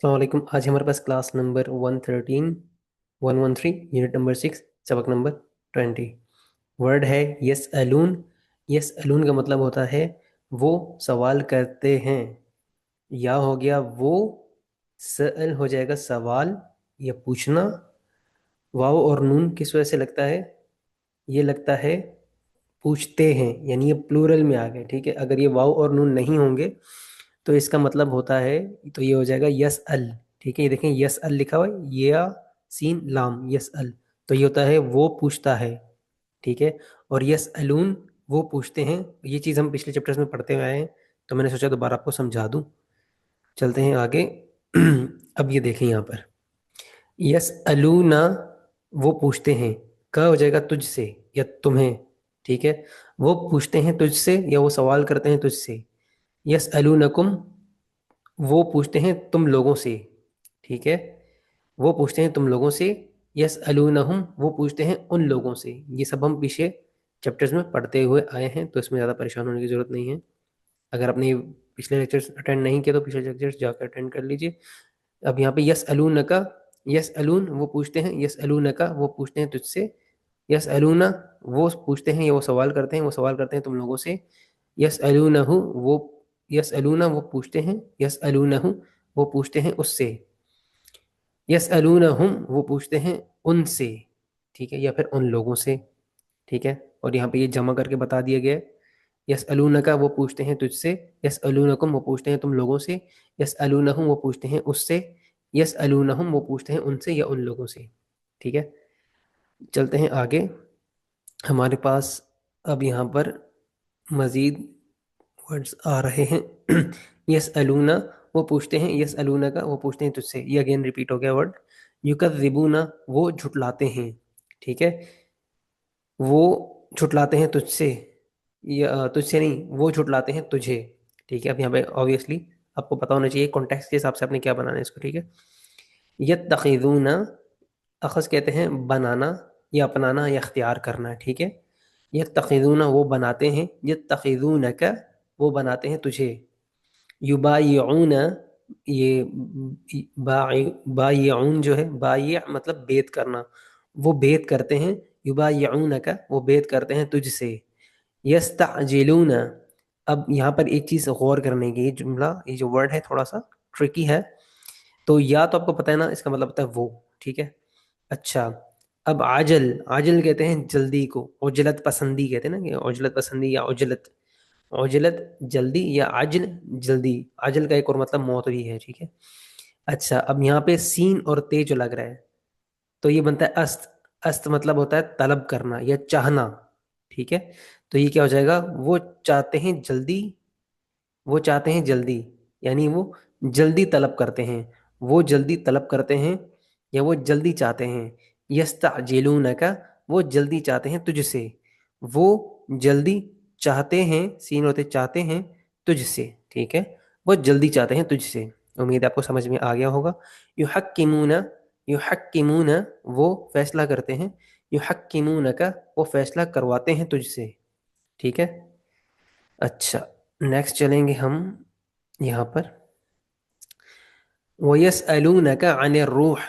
السلام علیکم. آج ہمارے پاس کلاس نمبر 113 یونٹ نمبر 6 سبق نمبر 20. ورڈ ہے یس الون. یس الون کا مطلب ہوتا ہے وہ سوال کرتے ہیں. یا ہو گیا وہ، سأل ہو جائے گا سوال یا پوچھنا. واو اور نون کس وجہ سے لگتا ہے؟ یہ لگتا ہے پوچھتے ہیں، یعنی یہ پلورل میں آ گئے. ٹھیک ہے، اگر یہ واو اور نون نہیں ہوں گے تو اس کا مطلب ہوتا ہے، تو یہ ہو جائے گا یس ال. ٹھیک ہے، یہ دیکھیں یس ال لکھا ہوا ہے، یا سین لام یس ال، تو یہ ہوتا ہے وہ پوچھتا ہے. ٹھیک ہے، اور یس الون وہ پوچھتے ہیں. یہ چیز ہم پچھلے چیپٹرز میں پڑھتے ہوئے آئے ہیں، تو میں نے سوچا دوبارہ آپ کو سمجھا دوں. چلتے ہیں آگے. اب یہ دیکھیں یہاں پر یس الونا وہ پوچھتے ہیں، کہا ہو جائے گا تجھ سے یا تمہیں. ٹھیک ہے، وہ پوچھتے ہیں تجھ سے یا وہ سوال کرتے ہیں تجھ سے. یس الونکم وہ پوچھتے ہیں تم لوگوں سے. ٹھیک ہے، وہ پوچھتے ہیں تم لوگوں سے. یس الونہم وہ پوچھتے ہیں ان لوگوں سے. یہ سب ہم پیچھے چیپٹرز میں پڑھتے ہوئے آئے ہیں، تو اس میں زیادہ پریشان ہونے کی ضرورت نہیں ہے. اگر آپ نے پچھلے لیکچرز اٹینڈ نہیں کیا تو پچھلے لیکچرز جا کر اٹینڈ کر لیجئے. اب یہاں پہ یس الونکا، یس الون وہ پوچھتے ہیں، یس الونکا وہ پوچھتے ہیں تجھ سے. یس الونا وہ پوچھتے ہیں یا وہ سوال کرتے ہیں، وہ سوال کرتے ہیں تم لوگوں سے. یس الونہ وہ، یس الونا وہ پوچھتے ہیں، یس الونہ وہ پوچھتے ہیں اس سے. یس الونہم وہ پوچھتے ہیں ان سے. ٹھیک ہے، یا پھر ان لوگوں سے. ٹھیک ہے، اور یہاں پہ یہ جمع کر کے بتا دیا گیا ہے. یس الونکا وہ پوچھتے ہیں تجھ سے. یس الونکم وہ پوچھتے ہیں تم لوگوں سے. یس الونہم وہ پوچھتے ہیں اس سے. یس الونہم وہ پوچھتے ہیں ان سے یا ان لوگوں سے. ٹھیک ہے، چلتے ہیں آگے. ہمارے پاس اب یہاں پر مزید ورڈز آ رہے ہیں. یس الونا وہ پوچھتے ہیں، یس الونا کا وہ پوچھتے ہیں تجھ سے. یہ اگین ریپیٹ ہو گیا ورڈ. یکذبونا وہ جھٹلاتے ہیں. ٹھیک ہے، وہ جھٹلاتے ہیں تجھ سے، یا تجھ سے نہیں، وہ جھٹلاتے ہیں تجھے. ٹھیک ہے، اب یہاں پہ آبویسلی آپ کو پتا ہونا چاہیے کانٹیکسٹ کے حساب سے آپ نے کیا بنانا ہے اس کو. ٹھیک ہے، یتخذون اخذ کہتے ہیں بنانا یا اپنانا یا اختیار کرنا. ٹھیک ہے، یتخذون وہ بناتے ہیں، یتخذونک وہ بناتے ہیں تجھے. یبایعون یہ بایعون جو ہے، بایع مطلب بیعت کرنا، وہ بیعت کرتے ہیں. یبایعونک وہ بیعت کرتے ہیں تجھ سے. یستعجلون اب یہاں پر ایک چیز غور کرنے کی، یہ جملہ یہ جو ورڈ ہے تھوڑا سا ٹرکی ہے. تو یا تو آپ کو پتہ ہے نا اس کا مطلب ہوتا ہے وہ. ٹھیک ہے، اچھا اب عاجل، عاجل کہتے ہیں جلدی کو. عجلت پسندی کہتے ہیں نا، کہ عجلت پسندی یا عجلت، عجلت جلدی یا عجل جلدی. عجل کا ایک اور مطلب موت بھی ہے. ٹھیک ہے، اچھا اب یہاں پہ سین اور تے جو لگ رہا ہے تو یہ بنتا ہے است. است مطلب ہوتا ہے طلب کرنا یا چاہنا. ٹھیک ہے، تو یہ کیا ہو جائے گا، وہ چاہتے ہیں جلدی، وہ چاہتے ہیں جلدی، یعنی وہ جلدی طلب کرتے ہیں، وہ جلدی طلب کرتے ہیں یا وہ جلدی چاہتے ہیں. یستعجلونک وہ جلدی چاہتے ہیں تجھ سے، وہ جلدی چاہتے ہیں، سین ہوتے چاہتے ہیں تجھ سے. ٹھیک ہے، وہ جلدی چاہتے ہیں تجھ سے. امید ہے آپ کو سمجھ میں آ گیا ہوگا. یحکمون، یحکمون وہ فیصلہ کرتے ہیں. یحکمونک وہ فیصلہ کرواتے ہیں تجھ سے. ٹھیک ہے، اچھا نیکسٹ چلیں گے ہم یہاں پر. وَيَسْأَلُونَكَ عَنِ الرُّوحِ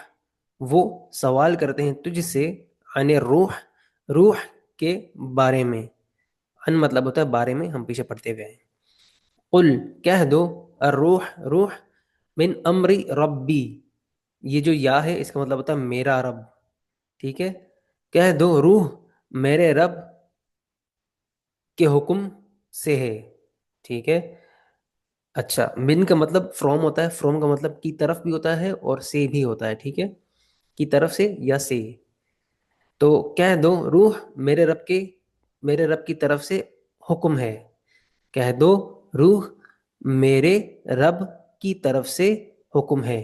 وہ سوال کرتے ہیں تجھ سے. عن الروح روح کے بارے میں. عن مطلب ہوتا ہے بارے میں، ہم پیچھے پڑھتے ہوئے ہیں. قل کہہ دو، الروح روح، من امر ربی یہ جو یا ہے اس کا مطلب ہوتا ہے میرا رب. ٹھیک ہے، کہہ دو روح میرے رب کے حکم سے ہے. ٹھیک ہے، اچھا من کا مطلب فرام ہوتا ہے، فرام کا مطلب کی طرف بھی ہوتا ہے اور سے بھی ہوتا ہے. ٹھیک ہے، کی طرف سے یا سے. تو کہہ دو روح میرے رب کی طرف سے حکم ہے. کہہ دو روح میرے رب کی طرف سے حکم ہے.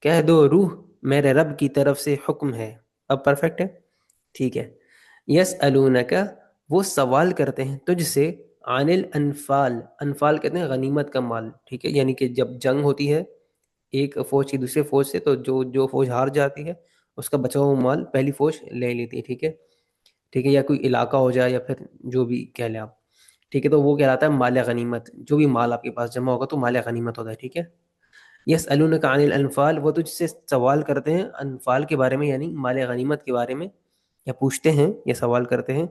کہہ دو روح میرے رب کی طرف سے حکم ہے. اب پرفیکٹ ہے. ٹھیک ہے، یس الونکا وہ سوال کرتے ہیں تجھ سے. عن الانفال انفال کہتے ہیں غنیمت کا مال. ٹھیک ہے، یعنی کہ جب جنگ ہوتی ہے ایک فوج کی دوسرے فوج سے، تو جو فوج ہار جاتی ہے اس کا بچا ہوا مال پہلی فوج لے لیتی ہے. ٹھیک ہے، ٹھیک ہے، یا کوئی علاقہ ہو جائے یا پھر جو بھی کہہ لیں آپ. ٹھیک ہے، تو وہ کہلاتا ہے مال غنیمت. جو بھی مال آپ کے پاس جمع ہوگا تو مال غنیمت ہوتا ہے. ٹھیک ہے، یسألونک عن الانفال، وہ تجھ سے سوال کرتے ہیں انفال کے بارے میں، یعنی مال غنیمت کے بارے میں، یا پوچھتے ہیں یا سوال کرتے ہیں.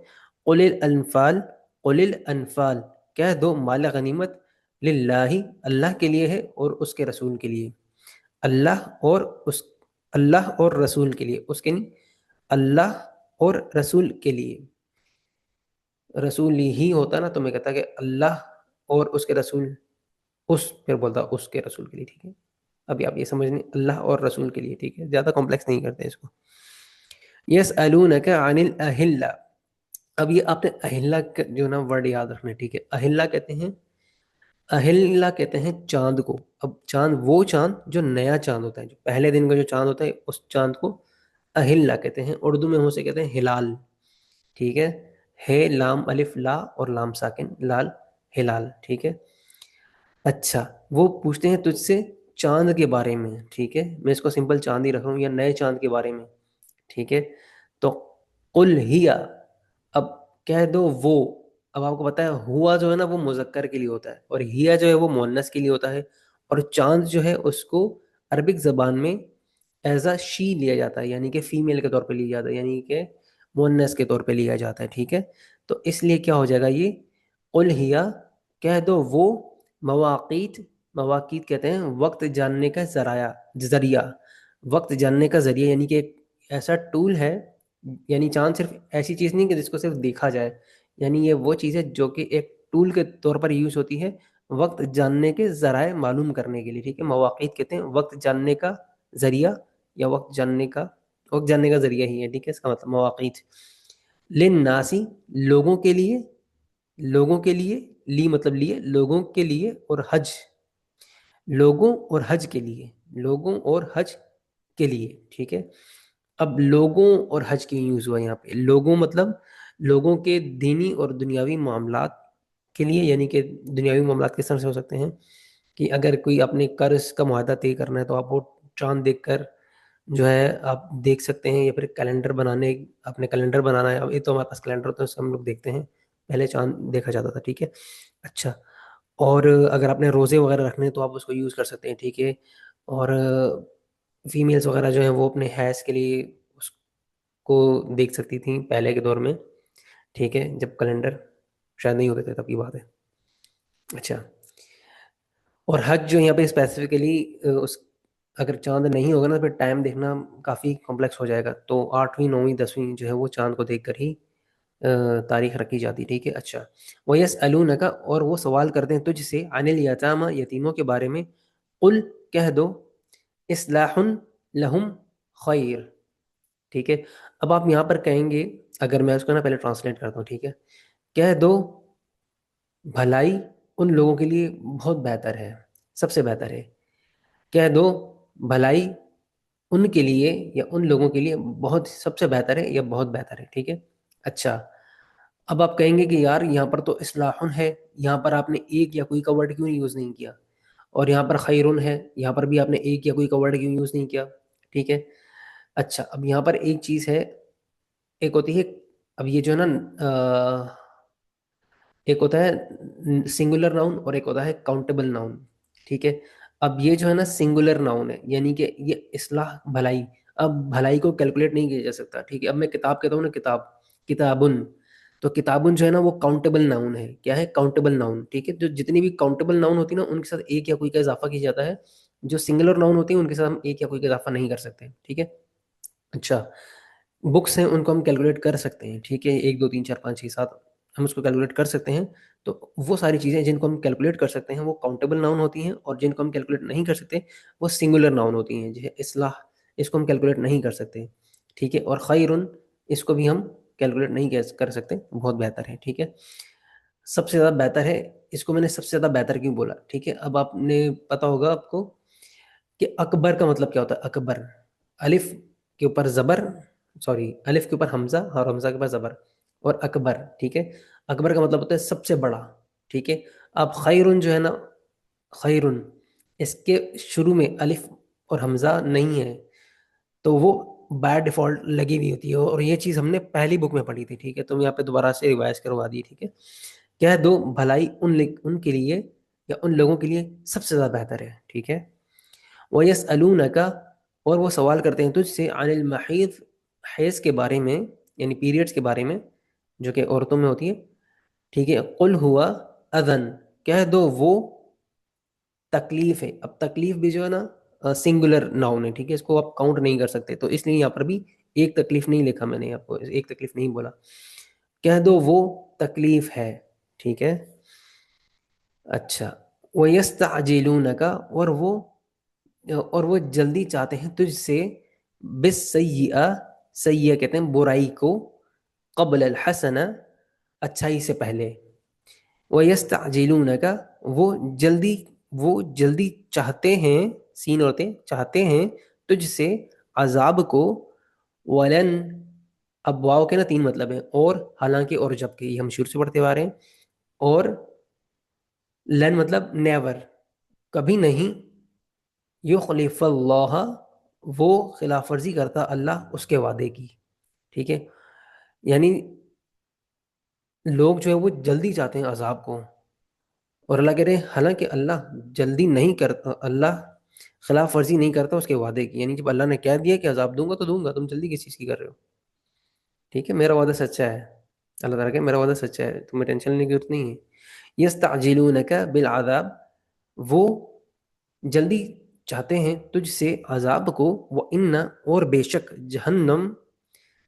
قل الانفال، قل الانفال، کہہ دو مال غنیمت للہ، اللہ کے لیے ہے اور اس کے رسول کے لیے. اللہ اور اس، اللہ اور رسول کے لیے، اس کے نہیں، اللہ اور رسول کے لیے. رسول ہی ہوتا نا تو میں کہتا کہ اللہ اور اس کے رسول، اس پھر بولتا اس کے رسول کے لیے. ٹھیک ہے، ابھی آپ یہ سمجھنے اللہ اور رسول کے لیے. ٹھیک ہے، زیادہ کمپلیکس نہیں کرتے اس کو. یسألونک عن الاہلہ، اب یہ آپ نے اہلہ جو نا ورڈ یاد رکھنا ہے. ٹھیک ہے، اہلہ کہتے ہیں، اہلہ کہتے ہیں چاند کو. اب چاند وہ چاند جو نیا چاند ہوتا ہے، جو پہلے دن کا جو چاند ہوتا ہے، اس چاند کو اہلہ کہتے ہیں. اردو میں ہم اسے کہتے ہیں ہلال. ٹھیک ہے لام الف لا اور لام ساکن لال، ہلال. ٹھیک ہے. اچھا، وہ پوچھتے ہیں تجھ سے چاند کے بارے میں. ٹھیک ہے، میں اس کو سمپل چاند ہی رکھ رہا ہوں، یا نئے چاند کے بارے میں. ٹھیک ہے، تو قل ہیا، اب کہہ دو وہ. اب آپ کو پتا ہے ہوا جو ہے نا وہ مذکر کے لیے ہوتا ہے، اور ہیا جو ہے وہ مؤنث کے لیے ہوتا ہے. اور چاند جو ہے اس کو عربک زبان میں ایز اے شی لیا جاتا ہے، یعنی کہ فیمیل کے طور پہ لیا جاتا ہے، یعنی کہ مؤنث کے طور پہ لیا جاتا ہے. ٹھیک ہے، تو اس لیے کیا ہو جائے گا یہ قل ہیا، کہہ دو وہ مواقیت. مواقیت کہتے ہیں وقت جاننے کا ذریعہ، وقت جاننے کا ذریعہ، یعنی کہ ایک ایسا ٹول ہے. یعنی چاند صرف ایسی چیز نہیں کہ جس کو صرف دیکھا جائے، یعنی یہ وہ چیز ہے جو کہ ایک ٹول کے طور پر یوز ہوتی ہے وقت جاننے کے ذرائع معلوم کرنے کے لیے. ٹھیک ہے، مواقیت کہتے ہیں وقت جاننے کا ذریعہ، یا وقت جاننے کا ذریعہ ہی ہے. ٹھیک ہے، اس کا مطلب مواقیت. للناسی، لوگوں کے لیے، لوگوں کے لیے، لی مطلب لیے، لوگوں کے لیے، اور حج، لوگوں اور حج کے لیے، لوگوں اور حج کے لیے. ٹھیک ہے، اب لوگوں اور حج کی یوز ہوا یہاں پہ. لوگوں مطلب لوگوں کے دینی اور دنیاوی معاملات کے لیے، یعنی کہ دنیاوی معاملات کس طرح سے ہو سکتے ہیں کہ اگر کوئی اپنے قرض کا معاہدہ طے کرنا ہے تو آپ وہ چاند دیکھ کر جو ہے آپ دیکھ سکتے ہیں، یا پھر کیلنڈر بنانے، اپنے کیلنڈر بنانا ہے. اب یہ تو ہمارے پاس کیلنڈر ہوتا ہے، اس سے ہم لوگ دیکھتے ہیں، پہلے چاند دیکھا جاتا تھا. ٹھیک ہے، اچھا، اور اگر آپ نے روزے وغیرہ رکھنے ہیں تو آپ اس کو یوز کر سکتے ہیں. ٹھیک ہے، اور فیمیلز وغیرہ جو ہیں وہ اپنے حیض کے لیے اس کو دیکھ سکتی تھیں پہلے کے دور میں. ٹھیک ہے، جب کیلنڈر شاید نہیں ہوتے تھے تب کی بات ہے. اچھا، اور حج جو یہاں پہ اسپیسیفکلی اس اگر چاند نہیں ہوگا نا تو پھر ٹائم دیکھنا کافی کمپلیکس ہو جائے گا. تو 8ویں 9ویں 10ویں جو ہے وہ چاند کو دیکھ کر ہی تاریخ رکھی جاتی. ٹھیک ہے، اچھا. وَيَسْأَلُونَكَ، اور وہ سوال کرتے ہیں تجھ سے عن الیتامی، یتیموں کے بارے میں. قل، کہہ دو اصلاح لہم خیر. ٹھیک ہے، اب آپ یہاں پر کہیں گے، اگر میں اس کو نا پہلے ٹرانسلیٹ کرتا ہوں. ٹھیک ہے، کہہ دو بھلائی ان لوگوں کے لیے بہت بہتر ہے، سب سے بہتر ہے. کہہ دو بھلائی ان کے لیے یا ان لوگوں کے لیے بہت سب سے بہتر ہے یا بہت بہتر ہے. ٹھیک ہے، اچھا. اب آپ کہیں گے کہ یار یہاں پر تو اصلاح ہے، یہاں پر آپ نے ایک یا کوئی کا ورڈ کیوں یوز نہیں کیا؟ اور یہاں پر خیرن ہے، یہاں پر بھی آپ نے ایک یا کوئی کا ورڈ کیوں یوز نہیں کیا؟ ٹھیک ہے، اچھا. اب یہاں پر ایک چیز ہے، ایک ہوتی ہے، اب یہ جو ہے نا ایک ہوتا ہے سنگولر ناؤن اور ایک ہوتا ہے کاؤنٹیبل ناؤن. ٹھیک ہے، اب یہ جو ہے نا سنگولر ناؤن ہے، یعنی کہ یہ اصلاح بھلائی. اب بھلائی کو کیلکولیٹ نہیں کیا جا سکتا. ٹھیک ہے، اب میں کتاب کہتا ہوں نا، کتاب، کتابن، تو کتابن جو ہے نا وہ کاؤنٹیبل ناؤن ہے. کیا ہے؟ Countable noun. ٹھیک ہے، جو جتنی بھی کاؤنٹیبل ناؤن ہوتی ہیں نا ان کے ساتھ ایک یا کوئی کا اضافہ کیا جاتا ہے. جو سنگولر ناؤن ہوتی ہیں ان کے ساتھ ہم ایک یا کوئی کا اضافہ نہیں کر سکتے. ٹھیک ہے، اچھا. بکس ہیں ان کو ہم کیلکولیٹ کر سکتے ہیں. ٹھیک ہے، 1 2 3 4 5 6 7 ہم اس کو کیلکولیٹ کر سکتے ہیں. تو وہ ساری چیزیں جن کو ہم کیلکولیٹ کر سکتے ہیں وہ کاؤنٹیبل ناؤن ہوتی ہیں، اور جن کو ہم کیلکولیٹ نہیں کر سکتے وہ سنگولر ناؤن ہوتی ہیں. جو ہے اصلاح، اس کو ہم کیلکولیٹ نہیں کر سکتے. ٹھیک ہے، اور خیرن، اس کو بھی ہم کیلکولیٹ نہیں کر سکتے، بہت بہتر ہے. ٹھیک ہے، سب سے زیادہ بہتر ہے. اس کو میں نے سب سے زیادہ بہتر کیوں بولا؟ ٹھیک ہے، اب آپ نے پتا ہوگا آپ کو کہ اکبر کا مطلب کیا ہوتا ہے. اکبر، الف کے اوپر زبر، سوری الف کے اوپر حمزہ اور حمزہ کے اوپر زبر، اور اکبر. ٹھیک ہے، اکبر کا مطلب ہوتا ہے سب سے بڑا. ٹھیک ہے، اب خیرن جو ہے نا، خیرن، اس کے شروع میں الف اور حمزہ نہیں ہے تو وہ بائی ڈیفالٹ لگی ہوئی ہوتی ہے، اور یہ چیز ہم نے پہلی بک میں پڑھی تھی. ٹھیک ہے، تو میں یہاں پہ دوبارہ سے ریوائز کروا دی. ٹھیک ہے، کہہ دو بھلائی ان کے لیے یا ان لوگوں کے لیے سب سے زیادہ بہتر ہے. ٹھیک ہے، وَيَسْأَلُونَكَ اور وہ سوال کرتے ہیں تجھ سے عن المحیض حیض کے بارے میں، یعنی پیریڈز کے بارے میں جو کہ عورتوں میں ہوتی ہے. ٹھیک ہے، قل ہوا اذن، کہہ دو وہ تکلیف ہے. اب تکلیف بھی جو ہے نا سنگولر ناؤن ہے، ٹھیک ہے، اس کو آپ کاؤنٹ نہیں کر سکتے، تو اس لیے یہاں پر بھی ایک تکلیف نہیں لکھا میں نے، آپ کو ایک تکلیف نہیں بولا. کہہ دو وہ تکلیف ہے. ٹھیک ہے. اچھا، وَيَسْتَعْجِلُونَكَ اور وہ جلدی چاہتے ہیں تجھ سے، بِالسَّيِّئَةِ، سیئہ کہتے ہیں برائی کو، قبل الحسنہ اچھائی سے پہلے. وَيَسْتَعْجِلُونَكَ وہ جلدی چاہتے ہیں، سین ہوتے چاہتے ہیں تجھ سے عذاب کو. وَلَن، اب واو کے نا تین مطلب ہیں، اور حالانکہ اور جب کہ، یہ ہم شروع سے پڑھتے آ رہے ہیں. اور لن مطلب نیور، کبھی نہیں. یخلف اللہ، وہ خلاف ورزی کرتا اللہ اس کے وعدے کی. ٹھیک ہے، یعنی لوگ جو ہے وہ جلدی چاہتے ہیں عذاب کو، اور اللہ کہہ رہے ہیں حالانکہ اللہ جلدی نہیں کرتا، اللہ خلاف ورزی نہیں کرتا اس کے وعدے کی. یعنی جب اللہ نے کہہ دیا کہ عذاب دوں گا تو دوں گا، تم جلدی کس چیز کی کر رہے ہو؟ ٹھیک ہے، میرا وعدہ سچا ہے. اللہ تعالیٰ کہ میرا وعدہ سچا ہے، تمہیں ٹینشن لینے کی ضرورت نہیں ہے. یستعجلونک بالعذاب، وہ جلدی چاہتے ہیں تجھ سے عذاب کو. وَإِنَّ، اور بے شک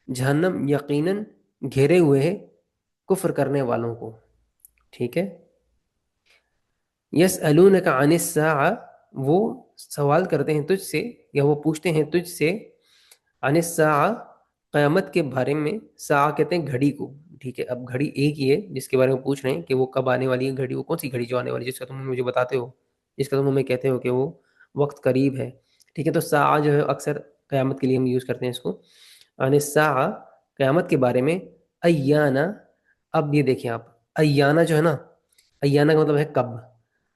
جہنم یقیناً گھیرے ہوئے ہے کفر کرنے والوں کو. ٹھیک ہے. یسألونک عن الساعہ، وہ سوال کرتے ہیں تجھ سے، یا وہ پوچھتے ہیں تجھ سے، عن الساعہ قیامت کے بارے میں. ساعہ کہتے ہیں گھڑی کو. ٹھیک ہے، اب گھڑی ایک ہی ہے جس کے بارے میں پوچھ رہے ہیں کہ وہ کب آنے والی ہے گھڑی. وہ کون سی گھڑی جو آنے والی ہے جس کا تم مجھے بتاتے ہو، جس کا تم ہمیں کہتے ہو کہ وہ وقت قریب ہے. ٹھیک ہے، تو ساعہ جو ہے اکثر قیامت کے لیے ہم یوز کرتے ہیں اس کو. عن الساعہ قیامت کے بارے میں. ایانا، اب یہ دیکھیں آپ، ایانا جو ہے نا، ایانا کا مطلب ہے کب.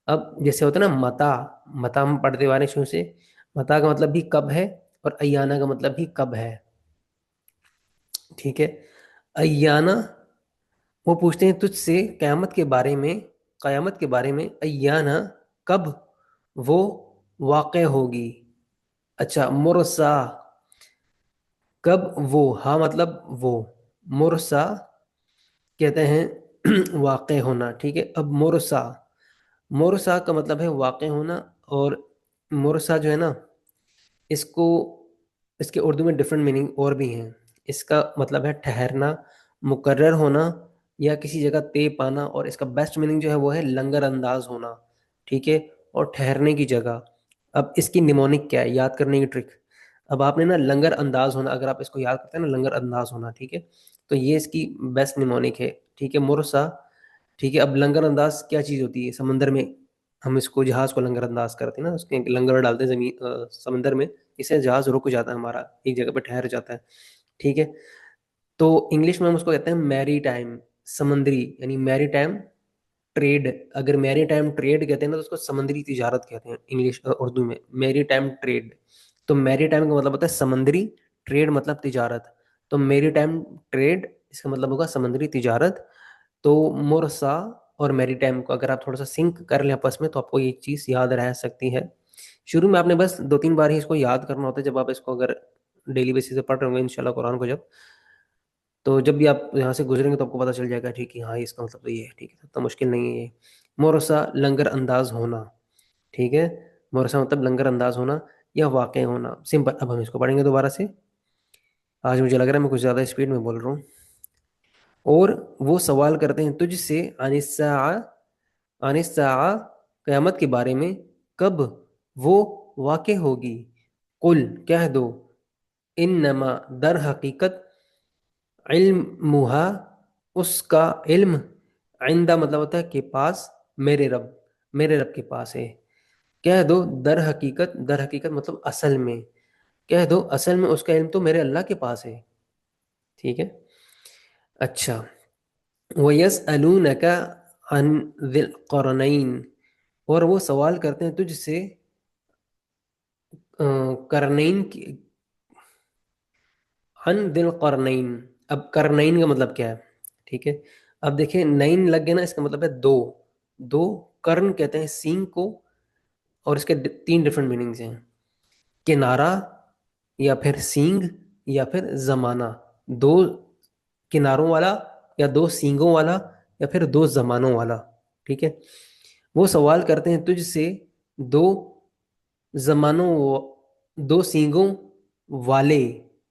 اب جیسے ہوتا ہے نا متا، متا ہم پڑھتے آ رہے ہیں شروع سے، متا کا مطلب بھی کب ہے، اور ایانا کا مطلب بھی کب ہے. ٹھیک ہے. ایانا، وہ پوچھتے ہیں تجھ سے قیامت کے بارے میں، قیامت کے بارے میں. ایانا، کب وہ واقع ہوگی. اچھا، مرسا، کب وہ، ہاں مطلب وہ، مرسا کہتے ہیں واقع ہونا. ٹھیک ہے. اب مرسا، مرسا کا مطلب ہے واقع ہونا. اور مرسا جو ہے نا، اس کو، اس کے اردو میں ڈفرینٹ میننگ اور بھی ہیں. اس کا مطلب ہے ٹھہرنا، مقرر ہونا، یا کسی جگہ طے پانا. اور اس کا بیسٹ میننگ جو ہے وہ ہے لنگر انداز ہونا. ٹھیک ہے، اور ٹھہرنے کی جگہ. اب اس کی نیمونک کیا ہے، یاد کرنے کی ٹرک. اب آپ نے نا لنگر انداز ہونا، اگر آپ اس کو یاد کرتے ہیں نا لنگر انداز ہونا، ٹھیک ہے، تو یہ اس کی بیسٹ نیمونک ہے. ٹھیک ہے، مرسا. ٹھیک ہے. اب لنگر انداز کیا چیز ہوتی ہے؟ سمندر میں ہم اس کو، جہاز کو لنگر انداز کرتے ہیں نا، اس کے لنگر ڈالتے ہیں زمین سمندر میں، اس سے جہاز رک جاتا ہے ہمارا، ایک جگہ پہ ٹھہر جاتا ہے. ٹھیک ہے. تو انگلش میں ہم اس کو کہتے ہیں میری ٹائم، سمندری، یعنی میری ٹائم ٹریڈ. اگر میری ٹائم ٹریڈ کہتے ہیں نا تو اس کو سمندری تجارت کہتے ہیں انگلش اردو میں، میری ٹائم ٹریڈ. تو میری ٹائم کا مطلب ہوتا ہے سمندری، ٹریڈ مطلب تجارت. تو میری ٹائم ٹریڈ اس کا مطلب ہوگا سمندری تجارت. تو مرسا اور میری ٹائم کو اگر آپ تھوڑا سا سنک کر لیں آپس میں تو آپ کو یہ چیز یاد رہ سکتی ہے. شروع میں آپ نے بس 2-3 بار ہی اس کو یاد کرنا ہوتا ہے، جب آپ اس کو اگر ڈیلی بیسس سے پڑھ رہے ہوں گے انشاءاللہ قرآن کو، جب بھی آپ یہاں سے گزریں گے تو آپ کو پتہ چل جائے گا. ٹھیک ہے، ہاں اس کا مطلب تو یہ ہے. ٹھیک ہے، تو مشکل نہیں ہے یہ. مرسا لنگر انداز ہونا. ٹھیک ہے، مرسا مطلب لنگر انداز ہونا یا واقع ہونا. سمپل. اب ہم اس کو پڑھیں گے دوبارہ سے. آج مجھے لگ رہا ہے میں کچھ زیادہ اسپیڈ میں بول رہا ہوں. اور وہ سوال کرتے ہیں تجھ سے عن الساعہ، عن الساعہ قیامت کے بارے میں، کب وہ واقع ہوگی. قل، کہہ دو، انما، در حقیقت، علمھا، اس کا علم، عندہ مطلب ہوتا ہے کہ پاس، میرے رب، میرے رب کے پاس ہے. کہہ دو در حقیقت، در حقیقت مطلب اصل میں، کہہ دو اصل میں اس کا علم تو میرے اللہ کے پاس ہے. ٹھیک ہے. اچھا، وَيَسْأَلُونَكَ عَنْ ذِي الْقَرْنَيْنِ، اور وہ سوال کرتے ہیں تجھ سے قرنین کی، عن ذی القرنین. اب قرنین کا مطلب کیا ہے؟ ٹھیک ہے، اب دیکھیں نین لگ گیا نا، اس کا مطلب ہے دو. دو، قرن کہتے ہیں سینگ کو، اور اس کے 3 ڈفرینٹ میننگز ہیں. کنارہ یا پھر سینگ یا پھر زمانہ، دو کناروں والا یا دو سینگوں والا یا پھر دو زمانوں والا. ٹھیک ہے. وہ سوال کرتے ہیں تجھ سے دو زمانوں دو سینگوں والے،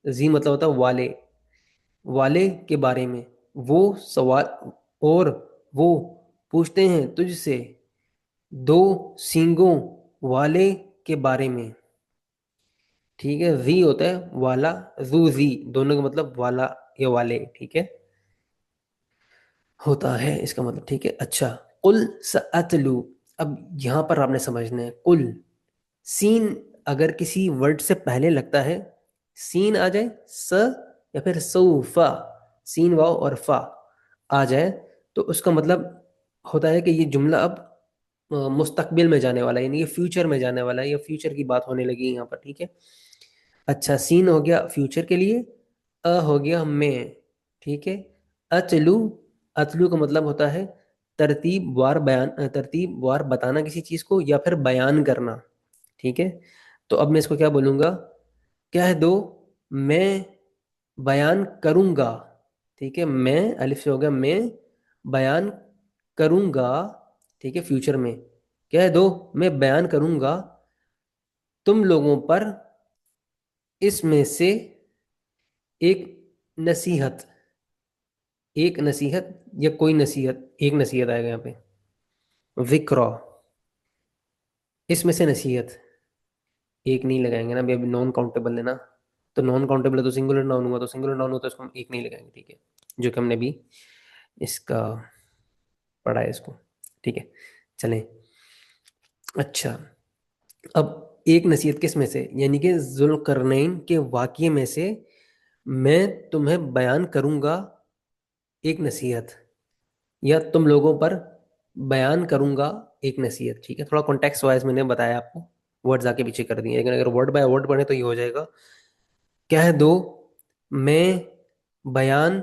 زی مطلب ہوتا ہے والے، والے کے بارے میں. وہ سوال اور وہ پوچھتے ہیں تجھ سے دو سینگوں والے کے بارے میں. ٹھیک ہے. زی ہوتا ہے والا، زو زی، دونوں کا مطلب والا یا والے. ٹھیک ہے ہوتا ہے اس کا مطلب. ٹھیک ہے. اچھا، قل سأتلو. اب یہاں پر آپ نے سمجھنا ہے قل، سین اگر کسی ورڈ سے پہلے لگتا ہے، سین آ جائے، س یا پھر سوفا، سین واو اور فا آ جائے، تو اس کا مطلب ہوتا ہے کہ یہ جملہ اب مستقبل میں جانے والا ہے، یعنی یہ فیوچر میں جانے والا ہے، یا فیوچر کی بات ہونے لگی یہاں پر. ٹھیک ہے. اچھا، سین ہو گیا فیوچر کے لیے، ہو گیا میں. ٹھیک ہے. اتلو، اتلو کا مطلب ہوتا ہے ترتیب وار بیان، ترتیب وار بتانا کسی چیز کو یا پھر بیان کرنا. ٹھیک ہے. تو اب میں اس کو کیا بولوں گا، کہہ دو میں بیان کروں گا. ٹھیک ہے. میں الف سے ہو گیا میں بیان کروں گا. ٹھیک ہے. فیوچر میں کہہ دو میں بیان کروں گا تم لوگوں پر اس میں سے ایک نصیحت. ایک نصیحت یا کوئی نصیحت، ایک نصیحت آئے گا یہاں پہ. ذکرا، اس میں سے نصیحت، ایک نہیں لگائیں گے نا ابھی نان کاؤنٹیبل ہے نا، تو نان کاؤنٹیبل ہے تو سنگولر ناؤن ہوا، تو سنگولر ناؤن ہوتا ہے اس کو ہم ایک نہیں لگائیں گے. ٹھیک ہے. جو کہ ہم نے ابھی اس کا پڑھا ہے اس کو. ٹھیک ہے. چلیں. اچھا، اب ایک نصیحت کس میں سے، یعنی کہ ذوالقرنین کے واقعے میں سے میں تمہیں بیان کروں گا ایک نصیحت، یا تم لوگوں پر بیان کروں گا ایک نصیحت. ٹھیک ہے. تھوڑا کانٹیکسٹ وائز میں نے بتایا آپ کو، ورڈز آ کے پیچھے کر دیے، لیکن اگر ورڈ بائی ورڈ پڑھیں تو یہ ہو جائے گا کہہ دو میں بیان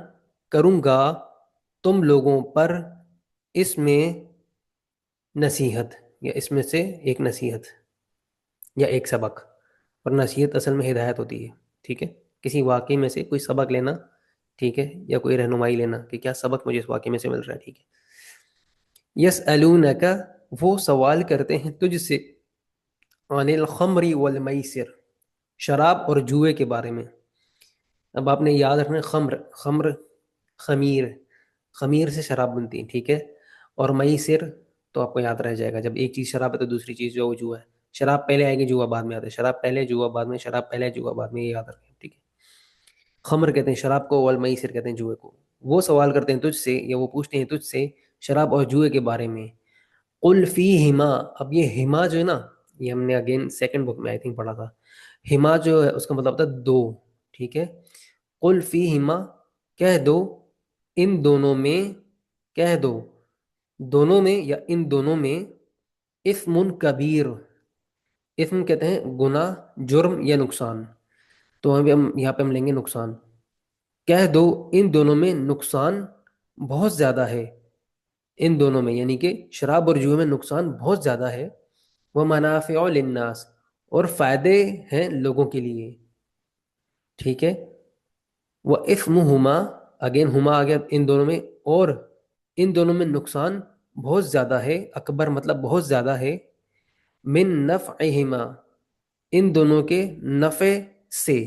کروں گا تم لوگوں پر اس میں نصیحت، یا اس میں سے ایک نصیحت یا ایک سبق. اور نصیحت اصل میں ہدایت ہوتی ہے. ٹھیک ہے. کسی واقعے میں سے کوئی سبق لینا. ٹھیک ہے. یا کوئی رہنمائی لینا کہ کیا سبق مجھے اس واقعے میں سے مل رہا ہے. ٹھیک ہے. یسألونک، وہ سوال کرتے ہیں تجھ سے عن الخمر والمیسر، شراب اور جوئے کے بارے میں. اب آپ نے یاد رکھنا ہے خمر، خمر خمیر، خمیر سے شراب بنتی ہے. ٹھیک ہے. اور میسر تو آپ کو یاد رہ جائے گا، جب ایک چیز شراب ہے تو دوسری چیز جو ہے وہ جوا ہے. شراب پہلے آئے گی، جوا بعد میں آتا ہے. شراب پہلے، جوا بعد میں. شراب پہلے، جوا بعد میں. یہ یاد رکھیں. ٹھیک ہے. خمر کہتے ہیں شراب کو، والمیسر کہتے ہیں جوئے کو. وہ سوال کرتے ہیں تجھ سے، یا وہ پوچھتے ہیں تجھ سے شراب اور جوئے کے بارے میں. قل فیہما، اب یہ ہما جو ہے نا، یہ ہم نے اگین سیکنڈ بک میں آئی تھنک پڑھا تھا. ہما جو ہے اس کا مطلب ہوتا ہے دو. ٹھیک ہے. قل فیہما، کہہ دو ان دونوں میں، کہہ دو دونوں میں یا ان دونوں میں، اثم کبیر، اثم کہتے ہیں گناہ، جرم یا نقصان. تو ابھی ہم یہاں پہ ہم لیں گے نقصان. کہہ دو ان دونوں میں نقصان بہت زیادہ ہے. ان دونوں میں یعنی کہ شراب اور جوئے میں نقصان بہت زیادہ ہے. وہ منافع للناس، اور فائدے ہیں لوگوں کے لیے. ٹھیک ہے. وہ اثمہما، اگین ہما آ گیا ان دونوں میں، اور ان دونوں میں نقصان بہت زیادہ ہے، اکبر مطلب بہت زیادہ ہے، من نفعہما، ان دونوں کے نفع سے.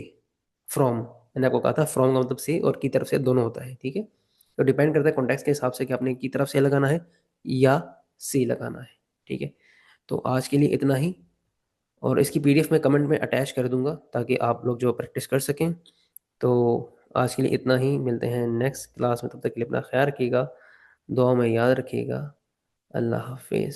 فرام، میں نے آپ کو کہا تھا فرام کا مطلب سے، اور کی طرف سے دونوں ہوتا ہے. ٹھیک ہے. تو ڈیپینڈ کرتا ہے کانٹیکس کے حساب سے کہ آپ نے کی طرف سے لگانا ہے یا سی لگانا ہے. ٹھیک ہے. تو آج کے لیے اتنا ہی، اور اس کی پی ڈی ایف میں کمنٹ میں اٹیچ کر دوں گا تاکہ آپ لوگ جو پریکٹس کر سکیں. تو آج کے لیے اتنا ہی، ملتے ہیں نیکسٹ کلاس میں. تب تک کے لیے اپنا خیال رکھیے گا، دعا میں یاد رکھیے گا. اللہ حافظ.